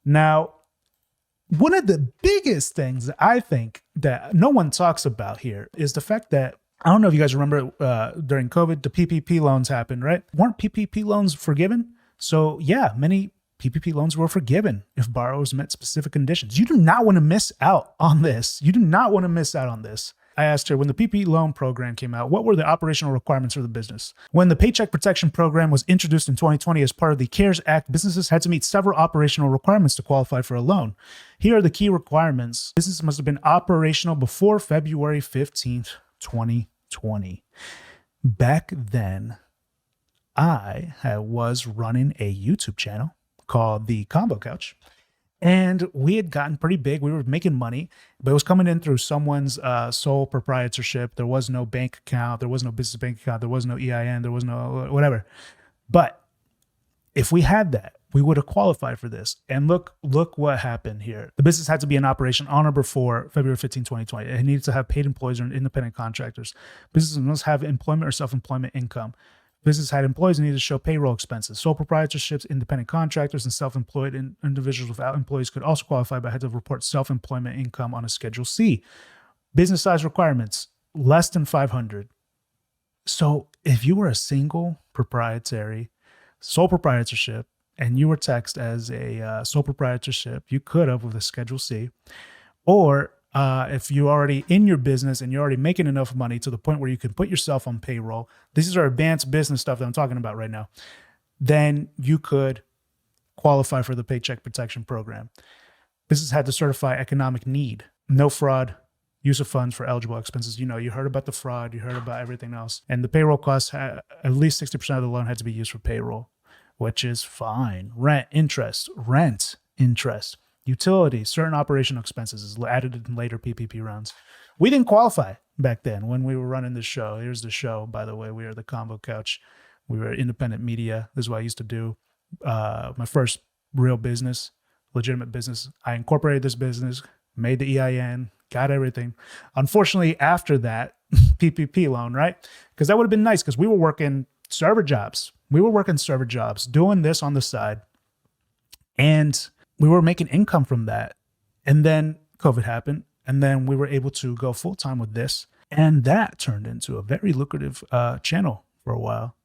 Now, one of the biggest things that I think that no one talks about here is the fact that, I don't know if you guys remember during COVID, the PPP loans happened, right? Weren't PPP loans forgiven? So yeah, many PPP loans were forgiven if borrowers met specific conditions. You do not want to miss out on this. You do not want to miss out on this. I asked her, when the PPP loan program came out, what were the operational requirements for the business? When the Paycheck Protection Program was introduced in 2020 as part of the CARES Act, businesses had to meet several operational requirements to qualify for a loan. Here are the key requirements. Business must have been operational before February 15th, 2020. Back then, I was running a YouTube channel called The Combo Couch. And we had gotten pretty big. We were making money, but it was coming in through someone's sole proprietorship. There was no bank account. There was no business bank account. There was no EIN. There was no whatever. But if we had that, we would have qualified for this. And look what happened here. The business had to be in operation on or before February 15, 2020. It needed to have paid employees or independent contractors. Businesses must have employment or self-employment income. Business had employees and needed to show payroll expenses. Sole proprietorships, independent contractors, and self-employed individuals without employees could also qualify but had to report self-employment income on a Schedule C. Business size requirements, less than 500. So if you were a single proprietary, sole proprietorship, and you were taxed as a sole proprietorship, you could have with a Schedule C. Or if you're already in your business and you're already making enough money to the point where you can put yourself on payroll, this is our advanced business stuff that I'm talking about right now, then you could qualify for the Paycheck Protection Program. Business had to certify economic need, no fraud, use of funds for eligible expenses. You know, you heard about the fraud, you heard about everything else. And the payroll costs, at least 60% of the loan had to be used for payroll, which is fine. Rent, interest, utilities, certain operational expenses is added in later PPP rounds. We didn't qualify back then when we were running this show. Here's the show, by the way. We are the Combo Couch. We were independent media. This is what I used to do. My first real business, legitimate business. I incorporated this business, made the EIN, got everything. Unfortunately, after that, PPP loan, right? Because that would have been nice because we were working server jobs. Doing this on the side. And we were making income from that. And then COVID happened. And then we were able to go full time with this. And that turned into a very lucrative channel for a while.